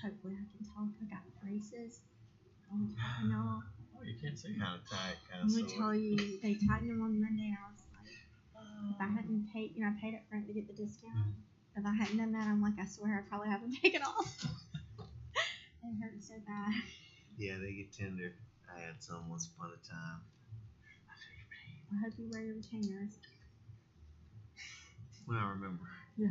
hopefully I can talk. I got braces. I'm talking y'all. Oh, you can't say how tight, I'm gonna tell you, they tightened them on Monday, and I was like, if I hadn't paid, I paid up front to get the discount. If I hadn't done that, I'm like, I swear I'd probably have them taken off. It hurt so bad. Yeah, they get tender. I had some once upon a time. I hope you wear your retainers. When I remember. Yeah.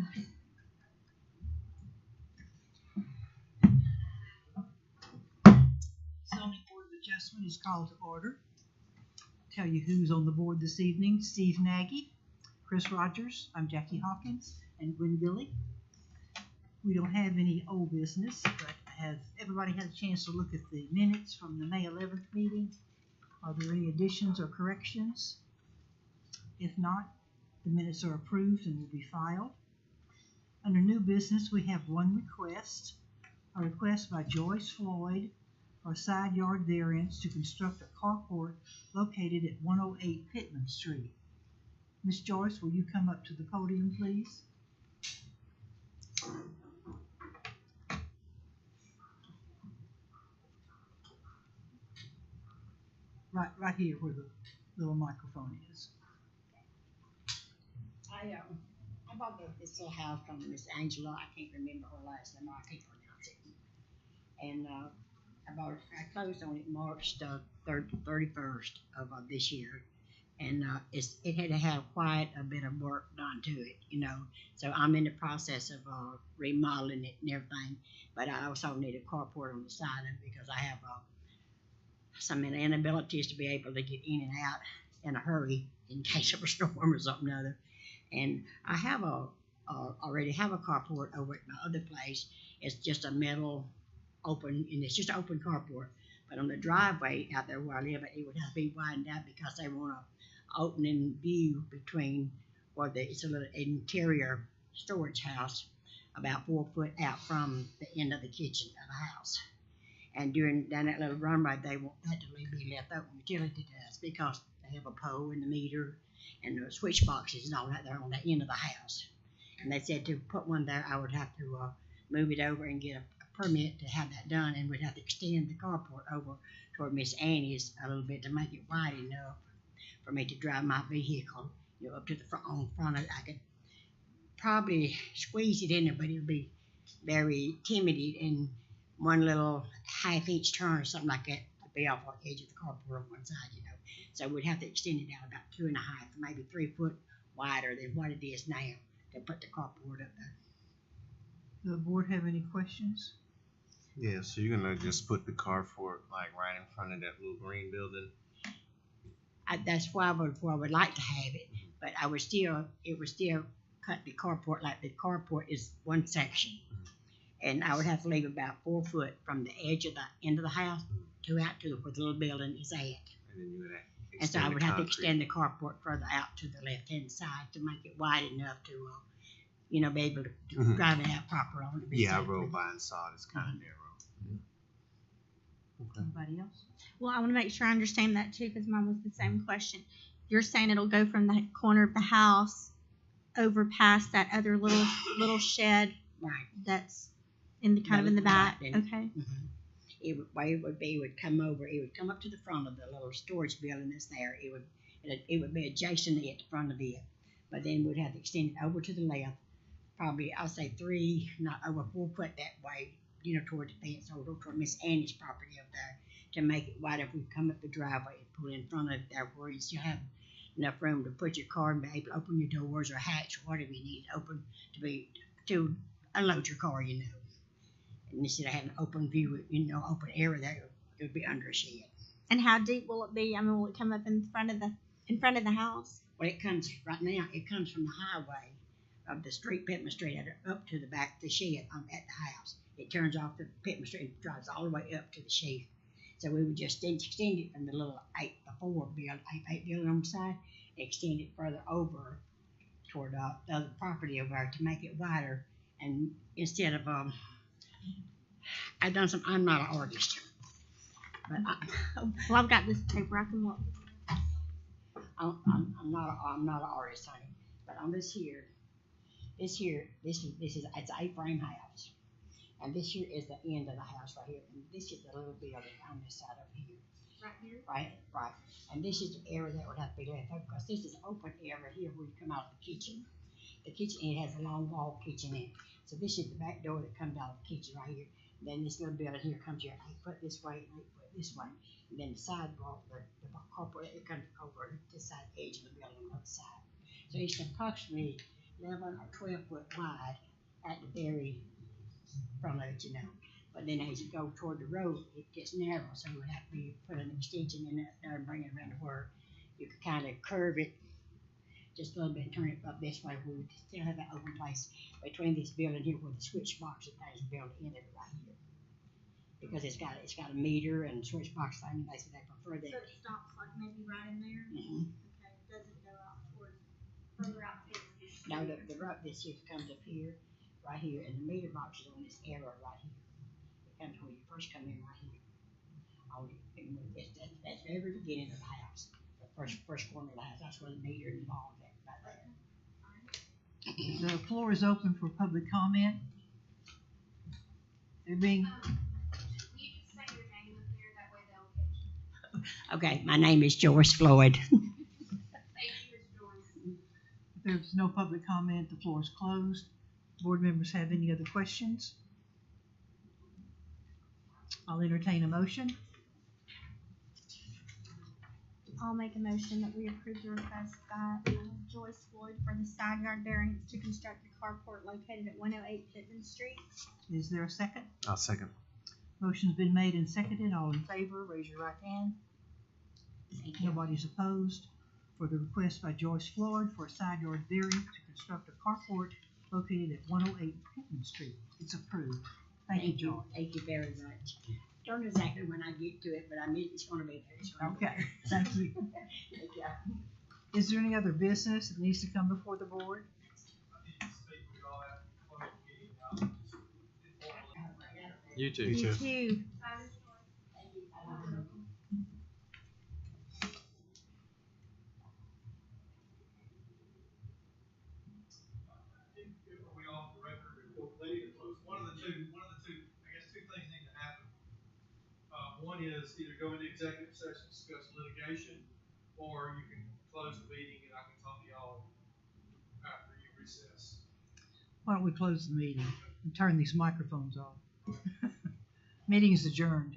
Zoning Board of Adjustment is called to order. Tell you who's on the board this evening: Steve Nagy, Chris Rogers, I'm Jackie Hawkins, and Gwen Gilly. We don't have any old business, but has everybody had a chance to look at the minutes from the May 11th meeting? Are there any additions or corrections? If not, the minutes are approved and will be filed. Under new business, we have one request, a request by Joyce Floyd for a side yard variance to construct a carport located at 108 Pittman Street. Miss Joyce, will you come up to the podium, please? Right here where the little microphone is. I bought this little house from Miss Angela. I can't remember her last name. I can't pronounce it. And I closed on it March the 31st of this year. And it had to have quite a bit of work done to it, you know. So I'm in the process of remodeling it and everything. But I also need a carport on the side of it because I have some inabilities to be able to get in and out in a hurry in case of a storm or something or other. And I have already have a carport over at my other place. It's just a metal open, and it's just an open carport. But on the driveway out there where I live, it would have to be widened out because they want an opening view between where it's a little interior storage house about 4 foot out from the end of the kitchen of the house. And down that little runway, they want that to be left open. Utility does because they have a pole and the meter and the switch boxes and all that there on the end of the house. And they said to put one there, I would have to move it over and get a permit to have that done, and we'd have to extend the carport over toward Miss Annie's a little bit to make it wide enough for me to drive my vehicle, you know, up to the front. On front of it, I could probably squeeze it in there, but it would be very timid and one little half-inch turn or something like that to be off the edge of the carport on one side, you know. So we'd have to extend it out about 2.5, maybe 3 foot wider than what it is now to put the carport up there. Does the board have any questions? Yeah, so you're gonna just put the carport like right in front of that little green building? That's why I would like to have it, but it would still cut the carport, like the carport is one section. And I would have to leave about 4 foot from the edge of the end of the house to out to where the little building is at. And then you would and so I would have to extend the carport further out to the left-hand side to make it wide enough to, you know, be able to drive it out proper on the Yeah, I rode by and saw it. It's kind of narrow. Okay. Anybody else? Well, I want to make sure I understand that too, because mine was the same question. You're saying it'll go from the corner of the house over past that other little shed, right? That's in the in the back. Right, okay. It would come over. It would come up to the front of the little storage building that's there. It would be adjacent at the front of it, but then we'd have to extend it over to the left. Probably I'll say 3, not over 4 foot that way, you know, toward the fence or toward Miss Annie's property up there to make it wide. If we come up the driveway and pull in front of it there where you still have enough room to put your car and be able to open your doors or hatch or whatever you need open to unload your car, you know. And instead of having an open view, you know, open area there, it would be under a shed. And how deep will it be? I mean, will it come up in front of the house? Well, it comes right now. It comes from the highway of the street, Pittman Street, up to the back of the shed at the house. It turns off the Pittman Street and drives all the way up to the shed. So we would just extend it from the little 8x4 building on the side, and extend it further over toward the other property over there to make it wider. And instead of I'm not an artist, but well, I've got this paper. I can look. I'm not an artist, honey. But on this is it's an A-frame house, And this here is the end of the house right here, and this is the little building on this side over here. Right here. Right. And this is the area that would have to be left open, because this is open area here where you come out of the kitchen. The kitchen, it has a long wall kitchen in it. So this is the back door that comes out of the kitchen right here. Then this little building here comes here 8 foot this way and 8 foot this way. And then the sidewalk, the carport, it comes over this side edge of the building on the other side. So it's approximately 11 or 12 foot wide at the very front of it, you know. But then as you go toward the road, it gets narrow, so you would have to put an extension in there and bring it around to where you could kind of curve it just a little bit and turn it up this way. We would still have that open place between this building here where the switch box and things built in it right here. Because it's got a meter and switch box thing, and they said they prefer So that. it stops like maybe right in there? Mhm. Okay, it doesn't go out towards, further out towards the street. No, the road, this here comes up here, right here, and the meter box is on this arrow right here. It comes when you first come in right here. That's the very beginning of the house, the first corner of the house. That's where the meter is involved at, right there. The floor is open for public comment. There being, You just say your name up there, that way they'll catch you. Okay, my name is Joyce Floyd. Thank you, Ms. Joyce. if there's no public comment, the floor is closed. Board members have any other questions? I'll entertain a motion. I'll make a motion that we approve the request by Joyce Floyd for the side yard variance to construct a carport located at 108 Pittman Street. Is there a second? I'll second. Motion's been made and seconded. All in favor, raise your right hand. Thank you. Nobody's opposed. For the request by Joyce Floyd for a side yard variance to construct a carport located at 108 Pittman Street. It's approved. Thank you, Joyce. Thank you very much. Don't know exactly when I get to it, but I mean, it's gonna be there. It's gonna be Okay, thank you. there. Thank you. Is there any other business that needs to come before the board? You too. You too. too. Are we off the record before leaving? One of the two, I guess two things need to happen. One is either go into executive session, discuss litigation, or you can close the meeting and I can talk to y'all after you recess. Why don't we close the meeting and turn these microphones off? Meeting is adjourned.